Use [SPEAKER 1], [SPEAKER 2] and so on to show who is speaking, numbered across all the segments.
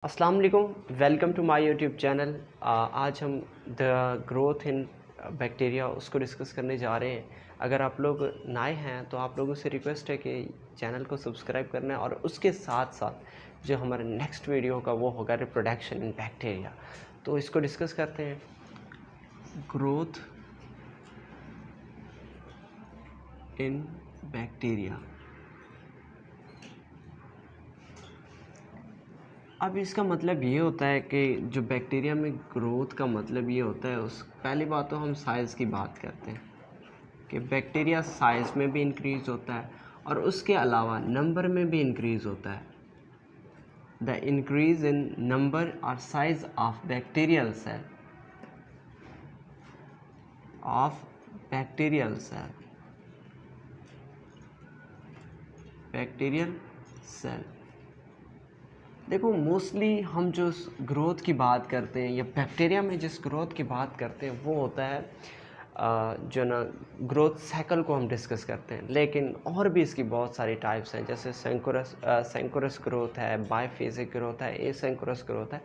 [SPEAKER 1] अस्सलाम वालेकुम, welcome to my YouTube channel. आज हम द ग्रोथ इन बैक्टीरिया उसको डिस्कस करने जा रहे हैं। अगर आप लोग नए हैं तो आप लोगों से रिक्वेस्ट है कि चैनल को सब्सक्राइब करना है और उसके साथ साथ जो हमारा नेक्स्ट वीडियो होगा वो होगा रिप्रोडक्शन इन बैक्टीरिया। तो इसको डिस्कस करते हैं। Growth in bacteria. अब इसका मतलब ये होता है कि जो बैक्टीरिया में ग्रोथ का मतलब ये होता है, उस पहली बात तो हम साइज़ की बात करते हैं कि बैक्टीरिया साइज़ में भी इंक्रीज़ होता है और उसके अलावा नंबर में भी इंक्रीज़ होता है। द इंक्रीज़ इन नंबर और size of bacterial cell bacterial cell. देखो, मोस्टली हम जो ग्रोथ की बात करते हैं या बैक्टीरिया में जिस ग्रोथ की बात करते हैं वो होता है जो ना ग्रोथ साइकिल को हम डिस्कस करते हैं। लेकिन और भी इसकी बहुत सारी टाइप्स हैं, जैसे सेंकुरस ग्रोथ है, बायफेजिक ग्रोथ है, एसेंकुरस ग्रोथ है।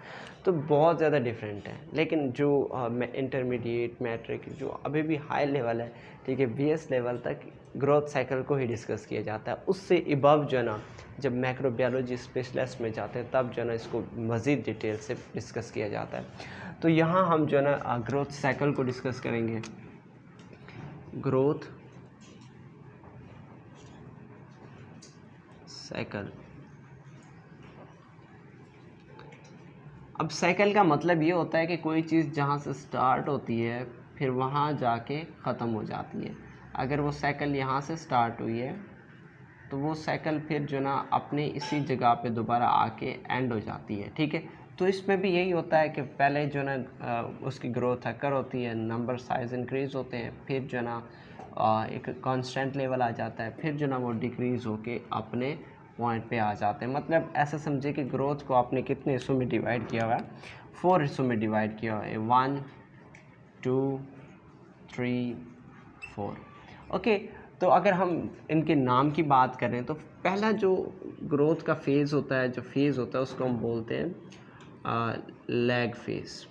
[SPEAKER 1] तो बहुत ज़्यादा डिफरेंट है। लेकिन जो इंटरमीडिएट मैट्रिक जो अभी भी हाई लेवल है, ठीक है, बीएस लेवल तक ग्रोथ साइकिल को ही डिस्कस किया जाता है। उससे अबव जो ना जब मैक्रोबायोलॉजी स्पेशलिस्ट में जाते हैं तब जो ना इसको मज़ीद डिटेल से डिस्कस किया जाता है। तो यहाँ हम जो ना ग्रोथ साइकिल को डिस्कस करेंगे। Growth cycle. अब साइकिल का मतलब ये होता है कि कोई चीज़ जहाँ से स्टार्ट होती है फिर वहाँ जाके ख़त्म हो जाती है। अगर वो साइकिल यहाँ से स्टार्ट हुई है तो वो साइकिल फिर जो ना अपने इसी जगह पे दोबारा आके एंड हो जाती है, ठीक है। तो इसमें भी यही होता है कि पहले जो ना उसकी ग्रोथ अकर होती है, नंबर साइज़ इंक्रीज़ होते हैं, फिर जो ना एक कांस्टेंट लेवल आ जाता है, फिर जो ना वो डिक्रीज़ होके अपने पॉइंट पे आ जाते हैं। मतलब ऐसा समझे कि ग्रोथ को आपने कितने हिस्सों में डिवाइड किया हुआ है, 4 हिस्सों में डिवाइड किया हुआ है, 1 2 3 4। ओके, तो अगर हम इनके नाम की बात करें तो पहला जो ग्रोथ का फेज़ होता है, उसको हम बोलते हैं लैग फेज़।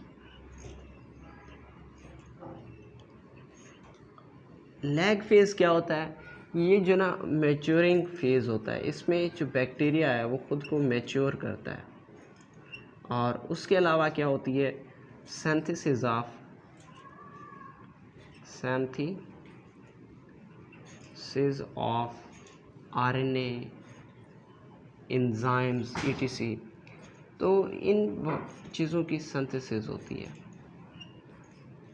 [SPEAKER 1] लैग फेज़ क्या होता है? ये जो ना मैच्योरिंग फेज़ होता है, इसमें जो बैक्टीरिया है वो खुद को मैच्योर करता है। और उसके अलावा क्या होती है? Synthesis of RNA, enzymes etc. तो इन चीज़ों की सिंथेसिस होती है।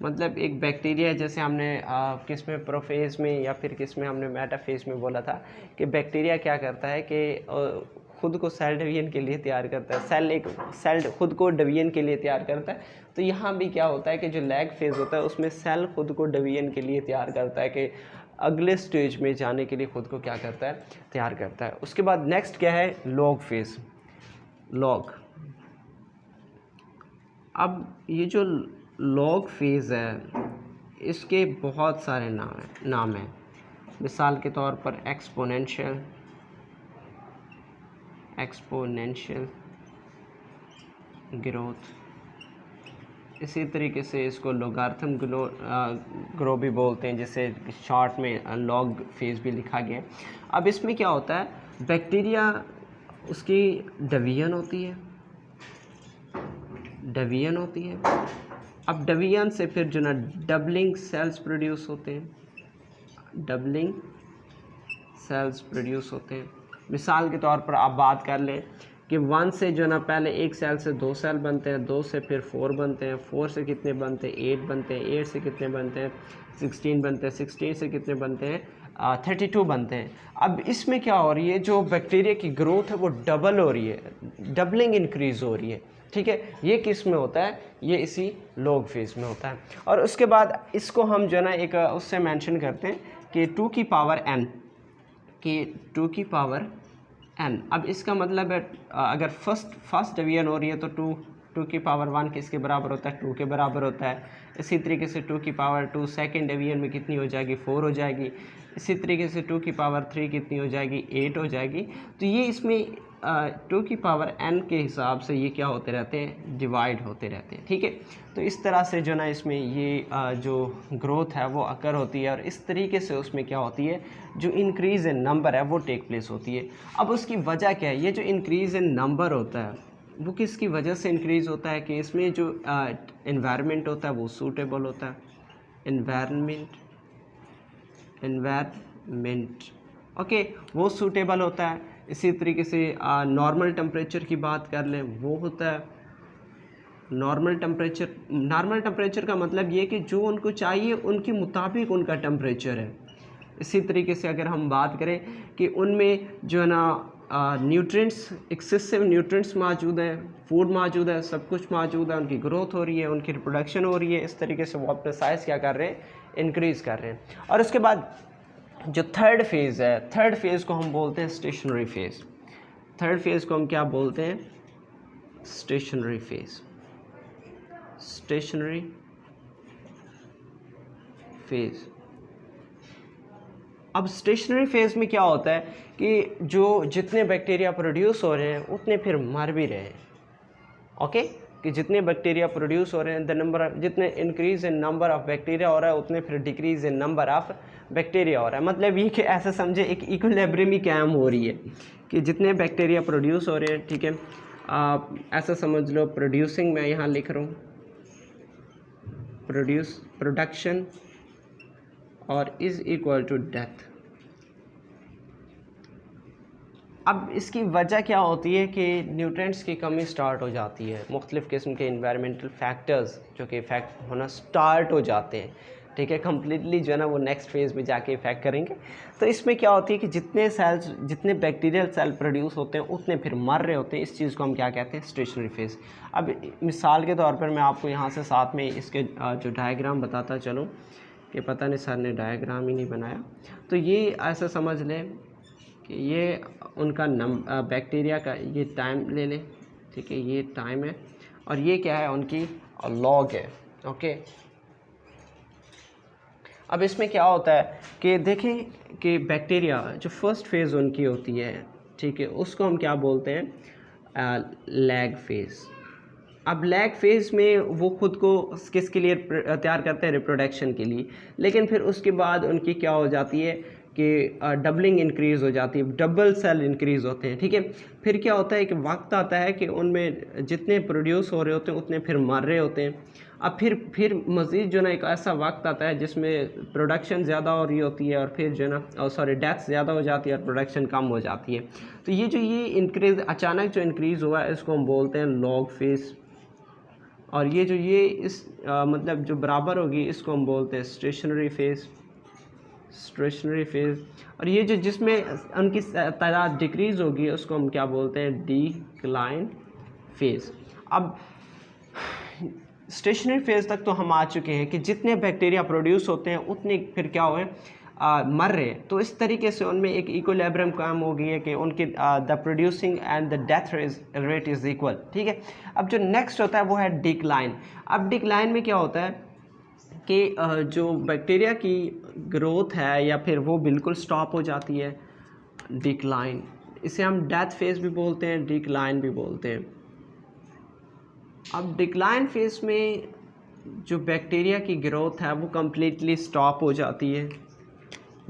[SPEAKER 1] मतलब एक बैक्टीरिया, जैसे हमने किस में प्रोफेज में या फिर किस में हमने मेटाफेज में बोला था कि बैक्टीरिया क्या करता है कि खुद को सेल डिवीजन के लिए तैयार करता है, सेल खुद को डिवीजन के लिए तैयार करता है। तो यहाँ भी क्या होता है कि जो लैग फेज़ होता है उसमें सेल खुद को डिवीजन के लिए तैयार करता है, कि अगले स्टेज में जाने के लिए खुद को क्या करता है, तैयार करता है। उसके बाद नेक्स्ट क्या है? Log phase. लॉग। अब ये जो लॉग फेज़ है इसके बहुत सारे नाम हैं। मिसाल के तौर पर एक्सपोनेंशियल ग्रोथ, इसी तरीके से इसको लोगारिथम ग्रो भी बोलते हैं, जिसे शॉर्ट में लॉग फेज़ भी लिखा गया है। अब इसमें क्या होता है? बैक्टीरिया उसकी डिवीजन होती है। अब डिवीजन से फिर जो ना डबलिंग सेल्स प्रोड्यूस होते हैं। मिसाल के तौर पर आप बात कर लें कि 1 से जो ना पहले एक सेल से 2 सेल बनते हैं, 2 से फिर 4 बनते हैं, 4 से कितने बनते हैं? 8 बनते हैं, 8 से कितने बनते हैं? 16 बनते हैं, 16 से कितने बनते हैं? 32 बनते हैं। अब इसमें क्या हो रही है? जो बैक्टीरिया की ग्रोथ है वो डबल हो रही है, डबलिंग इंक्रीज़ हो रही है, ठीक है। ये किस में होता है? ये इसी लॉग फेज़ में होता है। और उसके बाद इसको हम जो ना एक उससे मेंशन करते हैं कि 2 की पावर n। अब इसका मतलब है अगर फर्स्ट डिवीजन हो रही है तो 2, 2 की पावर 1 किसके बराबर होता है, 2 के बराबर होता है। इसी तरीके से 2 की पावर 2 सेकेंड डिवीजन में कितनी हो जाएगी, 4 हो जाएगी। इसी तरीके से 2 की पावर 3 कितनी हो जाएगी, 8 हो जाएगी। तो ये इसमें 2 की पावर n के हिसाब से ये क्या होते रहते हैं, डिवाइड होते रहते हैं, ठीक है। तो इस तरह से जो ना इसमें ये जो ग्रोथ है वो अकर होती है और इस तरीके से उसमें क्या होती है, जो इंक्रीज़ इन नंबर है वो टेक प्लेस होती है। अब उसकी वजह क्या है, ये जो इंक्रीज़ इन नंबर होता है वो किसकी वजह से इंक्रीज़ होता है कि इसमें जो एनवायरनमेंट होता है वो सूटेबल होता है। एनवायरनमेंट ओके, वो सूटेबल होता है। इसी तरीके से नॉर्मल टेम्परेचर की बात कर लें, वो होता है नॉर्मल टेम्परेचर का मतलब ये कि जो उनको चाहिए उनके मुताबिक उनका टेम्परेचर है। इसी तरीके से अगर हम बात करें कि उनमें जो है ना न्यूट्रिएंट्स, एक्सेसिव न्यूट्रिएंट्स मौजूद हैं, फूड मौजूद है, सब कुछ मौजूद है, उनकी ग्रोथ हो रही है, उनकी रिप्रोडक्शन हो रही है, इस तरीके से वो अपना साइज़ क्या कर रहे हैं, इंक्रीज़ कर रहे हैं। और उसके बाद जो थर्ड फेज़ है, थर्ड फेज़ को हम बोलते हैं स्टेशनरी फेज़। थर्ड फेज़ को हम क्या बोलते हैं, स्टेशनरी फेज़। Stationary phase. अब स्टेशनरी फेज़ में क्या होता है कि जो जितने बैक्टीरिया प्रोड्यूस हो रहे हैं उतने फिर मर भी रहे हैं, ओके, कि जितने बैक्टीरिया प्रोड्यूस हो रहे हैं, द नंबर, जितने increase in number of bacteria हो रहा है उतने फिर decrease in number of bacteria हो रहा है। मतलब ये कि ऐसा समझे एक इक्विलिब्रियम ही कायम हो रही है कि जितने बैक्टीरिया प्रोड्यूस हो रहे हैं, ठीक है, आप ऐसा समझ लो, प्रोड्यूसिंग मैं यहाँ लिख रहा हूँ, प्रोडक्शन और इज़ इक्वल टू डेथ। अब इसकी वजह क्या होती है कि न्यूट्रिएंट्स की कमी स्टार्ट हो जाती है, मुख्तलिफ़ किस्म के इन्वायरमेंटल फैक्टर्स जो कि इफ़ेक्ट होना स्टार्ट हो जाते हैं, ठीक है, कम्प्लीटली जो है ना वो नेक्स्ट फेज़ में जाके इफ़ेक्ट करेंगे। तो इसमें क्या होती है कि जितने सेल्स, जितने बैक्टीरियल सेल प्रोड्यूस होते हैं उतने फिर मर रहे होते हैं। इस चीज़ को हम क्या कहते हैं, स्टेशनरी फेज़। अब मिसाल के तौर पर मैं आपको यहाँ से साथ में इसके जो डायग्राम बताता चलूँ कि पता नहीं सर ने डायग्राम ही नहीं बनाया। तो ये ऐसा समझ लें कि ये उनका बैक्टीरिया का ये टाइम ले लें, ठीक है, ये टाइम है और ये क्या है, उनकी लॉग है, ओके। अब इसमें क्या होता है कि देखें कि बैक्टीरिया जो फर्स्ट फेज़ उनकी होती है, ठीक है, उसको हम क्या बोलते हैं, लैग फेज़। अब लैग फेज़ में वो खुद को किसके लिए तैयार करते हैं, रिप्रोडक्शन के लिए। लेकिन फिर उसके बाद उनकी क्या हो जाती है कि डबलिंग इंक्रीज़ हो जाती है, डबल सेल इंक्रीज़ होते हैं, ठीक है। फिर क्या होता है कि वक्त आता है कि उनमें जितने प्रोड्यूस हो रहे होते हैं उतने फिर मर रहे होते हैं। अब फिर मज़ीद जो ना एक ऐसा वक्त आता है जिसमें प्रोडक्शन ज़्यादा हो रही होती है और फिर जो ना डेथ ज़्यादा हो जाती है और प्रोडक्शन कम हो जाती है। तो ये जो ये इंक्रीज़ अचानक जो इंक्रीज़ हुआ है इसको हम बोलते हैं लॉग फेज़। और ये जो ये इस मतलब जो बराबर होगी इसको हम बोलते हैं स्टेशनरी फेज़। और ये जो जिसमें उनकी तादाद डिक्रीज़ होगी उसको हम क्या बोलते हैं, डिक्लाइन फेज़। अब स्टेशनरी फेज़ तक तो हम आ चुके हैं कि जितने बैक्टीरिया प्रोड्यूस होते हैं उतने फिर क्या हुए, मर रहे हैं। तो इस तरीके से उनमें एक इक्विलिब्रियम कायम हो गई है कि उनकी the producing and the death rate is equal, ठीक है। अब जो नेक्स्ट होता है वो है डिक्लाइन। अब डिक्लाइन में क्या होता है कि जो बैक्टीरिया की ग्रोथ है या फिर वो बिल्कुल स्टॉप हो जाती है, डिक्लाइन। इसे हम डेथ फेज़ भी बोलते हैं, डिक्लाइन भी बोलते हैं। अब डिक्लाइन फेज़ में जो बैक्टीरिया की ग्रोथ है वो कम्प्लीटली स्टॉप हो जाती है।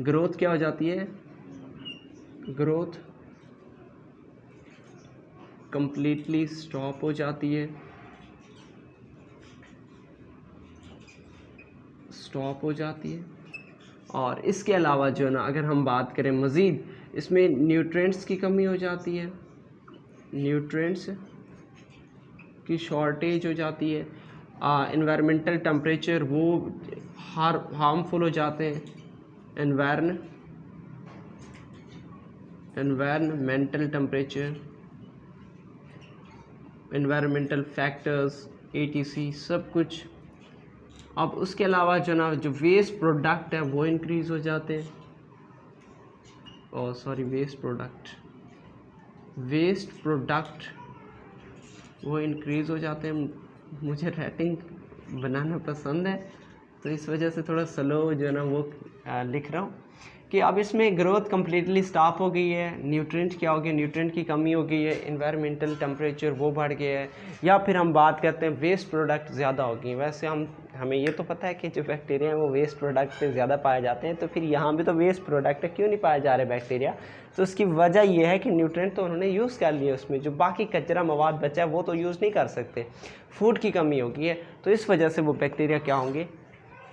[SPEAKER 1] ग्रोथ क्या हो जाती है, ग्रोथ कम्प्लीटली स्टॉप हो जाती है, स्टॉप हो जाती है। और इसके अलावा जो है ना अगर हम बात करें मज़ीद, इसमें न्यूट्रिएंट्स की कमी हो जाती है, न्यूट्रिएंट्स की शॉर्टेज हो जाती है। एनवायरमेंटल टेम्परेचर वो हार्मफुल हो जाते हैं। Environmental temperature, environmental factors, etc सब कुछ। अब उसके अलावा जो ना जो वेस्ट प्रोडक्ट है वो इंक्रीज़ हो जाते हैं। वेस्ट प्रोडक्ट वो इंक्रीज़ हो जाते हैं। मुझे राइटिंग बनाना पसंद है तो इस वजह से थोड़ा स्लो जो है ना वो लिख रहा हूँ कि अब इसमें ग्रोथ कम्प्लीटली स्टॉप हो गई है। न्यूट्रिएंट क्या हो गया, न्यूट्रिएंट की कमी हो गई है, इन्वायरमेंटल टेम्परेचर वो बढ़ गया है, या फिर हम बात करते हैं वेस्ट प्रोडक्ट ज़्यादा हो गई। वैसे हमें ये तो पता है कि जो बैक्टीरिया हैं वो वेस्ट प्रोडक्ट पे ज़्यादा पाए जाते हैं, तो फिर यहाँ भी तो वेस्ट प्रोडक्ट है, क्यों नहीं पाए जा रहे बैक्टीरिया? तो उसकी वजह ये है कि न्यूट्रिएंट तो उन्होंने यूज़ कर लिए, उसमें जो बाकी कचरा मवाद बचा है वो तो यूज़ नहीं कर सकते। फूड की कमी हो गई है, तो इस वजह से वो बैक्टीरिया क्या होंगे,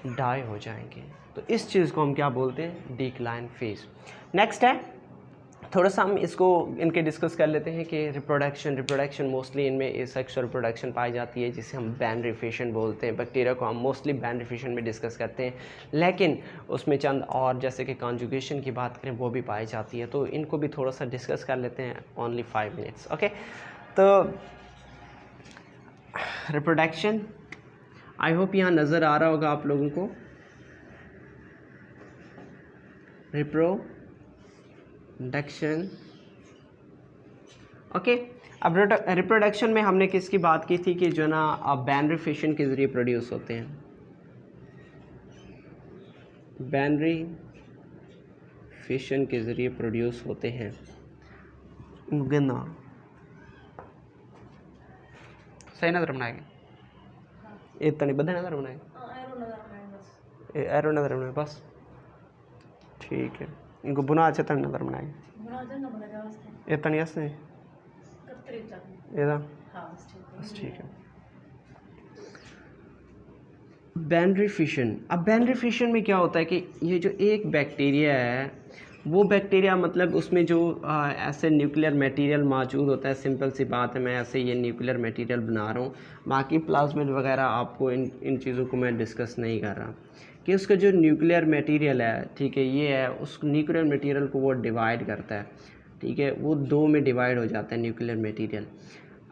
[SPEAKER 1] डाई हो जाएंगे। तो इस चीज़ को हम क्या बोलते हैं, डिक्लाइन फेज। नेक्स्ट है, थोड़ा सा हम इसको इनके डिस्कस कर लेते हैं कि रिप्रोडक्शन मोस्टली इनमें सेक्सुअल रिप्रोडक्शन पाई जाती है, जिसे हम बाइनरी फिशन बोलते हैं। बैक्टीरिया को हम मोस्टली बाइनरी फिशन में डिस्कस करते हैं, लेकिन उसमें चंद और जैसे कि कॉन्जुगेशन की बात करें वो भी पाई जाती है, तो इनको भी थोड़ा सा डिस्कस कर लेते हैं, ओनली 5 मिनट्स। ओके, तो रिप्रोडक्शन, आई होप यहाँ नज़र आ रहा होगा आप लोगों को। Reproduction, okay. अब रिप्रोडक्शन में हमने किसकी बात की थी कि जो ना बाइनरी फिशन के ज़रिए प्रोड्यूस होते हैं, बाइनरी फिशन के ज़रिए प्रोड्यूस होते हैं। गन्ना सही नज़र बनाएगा, इतना नहीं बदल नज़र बनाएगा, एरो नज़र बनाए बस, ठीक है। इनको बुना अच्छे तरह नज़र बनाएगा, इतना नहीं ऐसे बस, ठीक है। बाइनरी फिशन, अब बाइनरी फिशन में क्या होता है कि ये जो एक बैक्टीरिया है, वो बैक्टीरिया मतलब उसमें जो ऐसे न्यूक्लियर मटेरियल मौजूद होता है, सिंपल सी बात है, मैं ऐसे ये न्यूक्लियर मटेरियल बना रहा हूँ, बाकी प्लाज्मिड वगैरह आपको इन चीज़ों को मैं डिस्कस नहीं कर रहा, कि उसका जो न्यूक्लियर मटेरियल है, ठीक है, ये है, उस न्यूक्लियर मटेरियल को वो डिवाइड करता है, ठीक है, वो दो में डिवाइड हो जाता है न्यूक्लियर मटेरियल,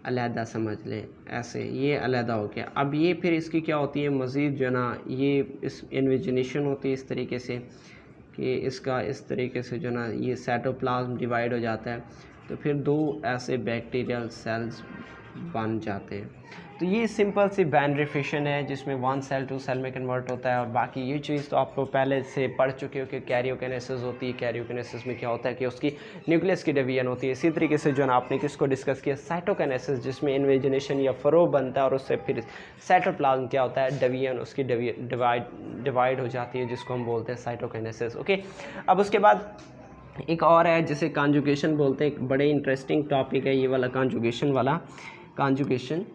[SPEAKER 1] अलहदा समझ लें ऐसे, ये अलहदा हो गया। अब ये फिर इसकी क्या होती है, मज़ीद जो ना ये इस इन्विजनेशन होती है इस तरीके से कि इसका इस तरीके से जो ना ये साइटोप्लाज्म डिवाइड हो जाता है, तो फिर दो ऐसे बैक्टीरियल सेल्स बन जाते हैं। तो ये सिंपल सी बाइनरी फिशन है, जिसमें 1 सेल 2 सेल में कन्वर्ट होता है। और बाकी ये चीज़ तो आपको पहले से पढ़ चुके हो कि कैरियोकिनेसिस होती है। कैरियोकिनेसिस में क्या होता है कि उसकी न्यूक्लियस की डिवीजन होती है। इसी तरीके से जो ना आपने किसको डिस्कस किया, साइटोकिनेसिस, जिसमें इन्वेजनेशन या फरो बनता है और उससे फिर साइटोप्लाज्म क्या होता है, डिवीजन, उसकी डिवाइड हो जाती है, जिसको हम बोलते हैं साइटोकिनेसिस। ओके, अब उसके बाद एक और है जिसे कॉन्जुगेशन बोलते हैं। एक बड़े इंटरेस्टिंग टॉपिक है ये वाला, कॉन्जुगेशन वाला। कॉन्जुगेशन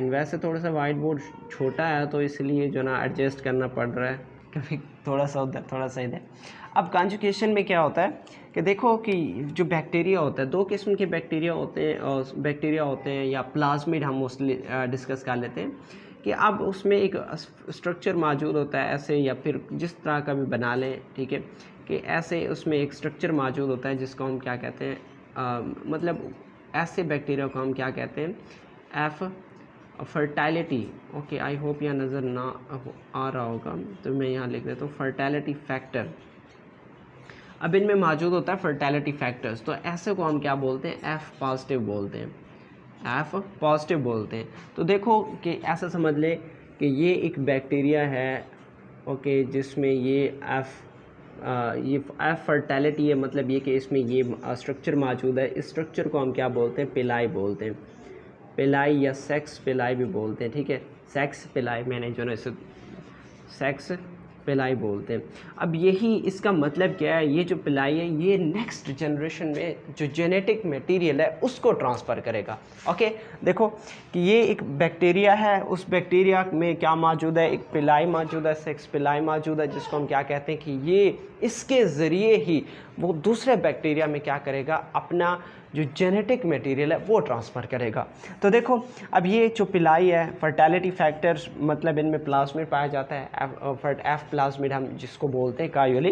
[SPEAKER 1] वैसे थोड़ा सा वाइट बोर्ड छोटा है तो इसलिए जो ना एडजस्ट करना पड़ रहा है, कभी थोड़ा सा उधर थोड़ा सा इधर। अब कॉन्जुगेशन में क्या होता है कि देखो कि जो बैक्टीरिया होता है, दो किस्म के बैक्टीरिया होते हैं या प्लाज्मिड हम मोस्टली डिस्कस कर लेते हैं, कि अब उसमें एक स्ट्रक्चर मौजूद होता है ऐसे, या फिर जिस तरह का भी बना लें, ठीक है, कि ऐसे उसमें एक स्ट्रक्चर मौजूद होता है जिसको हम क्या कहते हैं, मतलब ऐसे बैक्टीरिया को हम क्या कहते हैं, फर्टिलिटी। ओके, आई होप यहाँ नज़र ना आ रहा होगा तो मैं यहाँ लिख देता हूँ फर्टिलिटी फैक्टर। अब इनमें मौजूद होता है फर्टिलिटी फैक्टर्स, तो ऐसे को हम क्या बोलते हैं, F पॉजिटिव बोलते हैं, F पॉजिटिव बोलते हैं। तो देखो कि ऐसा समझ ले कि ये एक बैक्टीरिया है, ओके, जिसमें ये F फर्टिलिटी है, मतलब ये कि इसमें ये स्ट्रक्चर मौजूद है। इस स्ट्रक्चर को हम क्या बोलते हैं, पिलाई बोलते हैं, पिलाई या सेक्स पिलाई भी बोलते हैं, ठीक है, सेक्स पिलाई, मैंने जो ना इसे सेक्स पिलाई बोलते हैं। अब यही इसका मतलब क्या है, ये जो पिलाई है ये नेक्स्ट जनरेशन में जो जेनेटिक मटेरियल है उसको ट्रांसफ़र करेगा। ओके, देखो कि ये एक बैक्टीरिया है, उस बैक्टीरिया में क्या मौजूद है, एक पिलाई मौजूद है, सेक्स पिलाई मौजूद है, जिसको हम क्या कहते हैं कि ये इसके ज़रिए ही वो दूसरे बैक्टीरिया में क्या करेगा, अपना जो जेनेटिक मटेरियल है वो ट्रांसफ़र करेगा। तो देखो अब ये जो पिलाई है, फर्टिलिटी फैक्टर्स, मतलब इनमें प्लाज्मिड पाया जाता है, एफ प्लाज्मिड हम जिसको बोलते हैं कायोली,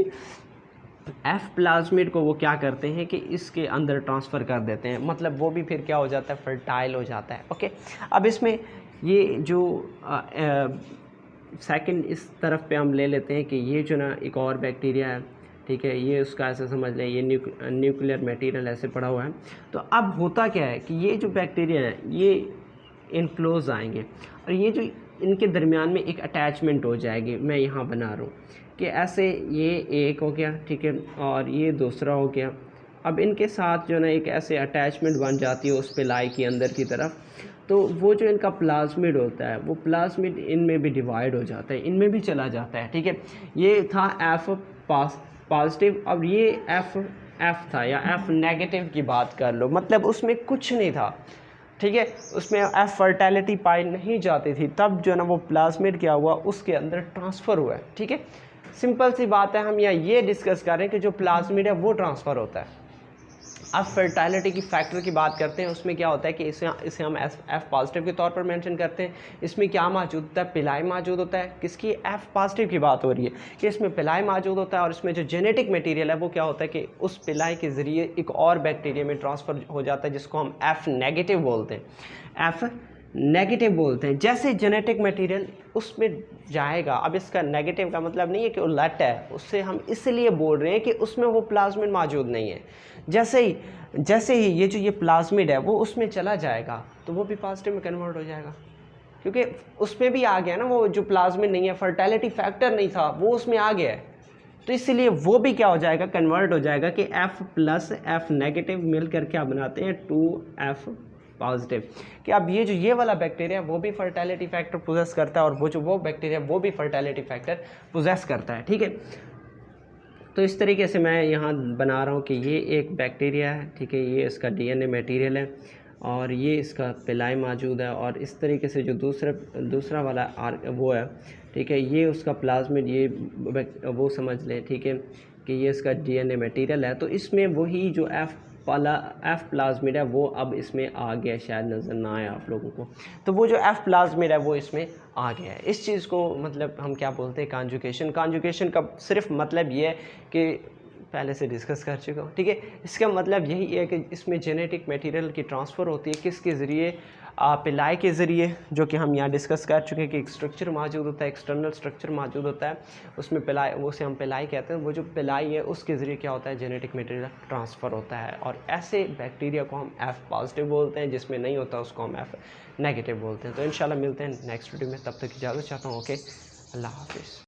[SPEAKER 1] एफ प्लाज्मिड को वो क्या करते हैं कि इसके अंदर ट्रांसफ़र कर देते हैं, मतलब वो भी फिर क्या हो जाता है, फर्टाइल हो जाता है। ओके, अब इसमें ये जो सेकंड इस तरफ पे हम ले लेते हैं कि ये जो ना एक और बैक्टीरिया है ठीक है, ये उसका ऐसे समझ लें, ये न्यूक्लियर मटेरियल ऐसे पड़ा हुआ है। तो अब होता क्या है कि ये जो बैक्टीरिया है ये इनक्लोज आएंगे और ये जो इनके दरमियान में एक अटैचमेंट हो जाएगी, मैं यहाँ बना रहा हूँ कि ऐसे ये एक हो गया, ठीक है, और ये दूसरा हो गया। अब इनके साथ जो ना एक ऐसे अटैचमेंट बन जाती है उस पिलाई के अंदर की तरफ, तो वो जो इनका प्लाज्मिड होता है वो प्लाज्मिड इनमें भी डिवाइड हो जाता है, इनमें भी चला जाता है, ठीक है। ये था एफ पॉजिटिव, अब ये एफ था या एफ नेगेटिव की बात कर लो, मतलब उसमें कुछ नहीं था, ठीक है, उसमें एफ फर्टिलिटी पाई नहीं जाती थी, तब जो ना वो प्लाज्मिड क्या हुआ उसके अंदर ट्रांसफ़र हुआ है, ठीक है। सिंपल सी बात है, हम यहाँ ये डिस्कस कर रहे हैं कि जो प्लाज्मिड है वो ट्रांसफ़र होता है। अब फर्टिलिटी की फैक्टर की बात करते हैं, उसमें क्या होता है कि इसे हम एफ पॉजिटिव के तौर पर मेंशन करते हैं। इसमें क्या मौजूद होता है, पिलाई मौजूद होता है। किसकी, एफ पॉजिटिव की बात हो रही है कि इसमें पिलाई मौजूद होता है और इसमें जो जेनेटिक मटेरियल है वो क्या होता है कि उस पिलाई के ज़रिए एक और बैक्टीरिया में ट्रांसफ़र हो जाता है जिसको हम एफ नेगेटिव बोलते हैं, एफ नेगेटिव बोलते हैं। जैसे जेनेटिक मटेरियल उसमें जाएगा, अब इसका नेगेटिव का मतलब नहीं है कि उलट है, उससे हम इसलिए बोल रहे हैं कि उसमें वो प्लाज्मिड मौजूद नहीं है। जैसे ही ये जो ये प्लाज्मिड है वो उसमें चला जाएगा तो वो भी पॉजिटिव में कन्वर्ट हो जाएगा, क्योंकि उसमें भी आ गया ना, वो जो प्लाज्मिड नहीं है, फर्टिलिटी फैक्टर नहीं था, वो उसमें आ गया है, तो इसलिए वो भी क्या हो जाएगा, कन्वर्ट हो जाएगा कि एफ प्लस एफ नेगेटिव मिलकर क्या बनाते हैं, 2F पॉजिटिव। कि अब ये वाला बैक्टीरिया वो भी फर्टिलिटी फैक्टर पोजेस करता है और वो बैक्टीरिया वो भी फर्टिलिटी फैक्टर पोजेस करता है, ठीक है। तो इस तरीके से मैं यहाँ बना रहा हूँ कि ये एक बैक्टीरिया है, ठीक है, ये इसका DNA मटेरियल है और ये इसका पिलाई मौजूद है, और इस तरीके से जो दूसरा वाला वो है, ठीक है, ये उसका प्लाज्मिड, ये वो समझ लें, ठीक है, कि ये इसका DNA मटेरियल है। तो इसमें वही जो एफ प्लाज्मिड है वो अब इसमें आ गया, शायद नज़र ना आए आप लोगों को, तो वो जो एफ प्लाज्मिड है वो इसमें आ गया है। इस चीज़ को मतलब हम क्या बोलते हैं, कॉन्जुगेशन। कॉन्जुगेशन का सिर्फ मतलब ये है कि पहले से डिस्कस कर चुका हूँ, ठीक है। इसका मतलब यही है कि इसमें जेनेटिक मटेरियल की ट्रांसफ़र होती है, किसके ज़रिए, पिलाई के ज़रिए, जो कि हम यहाँ डिस्कस कर चुके हैं कि एक स्ट्रक्चर मौजूद होता है, एक्सटर्नल स्ट्रक्चर मौजूद होता है, उसमें पिलाई, वो से हम पिलाई कहते हैं। वो जो पिलाई है उसके ज़रिए क्या होता है, जेनेटिक मटेरियल ट्रांसफ़र होता है, और ऐसे बैक्टीरिया को हम एफ पॉजिटिव बोलते हैं, जिसमें नहीं होता उसको हम एफ नेगेटिव बोलते हैं। तो इंशाल्लाह मिलते हैं नेक्स्ट वीडियो में, तब तक इजाज़त चाहता हूँ। ओके, अल्लाह हाफिज़।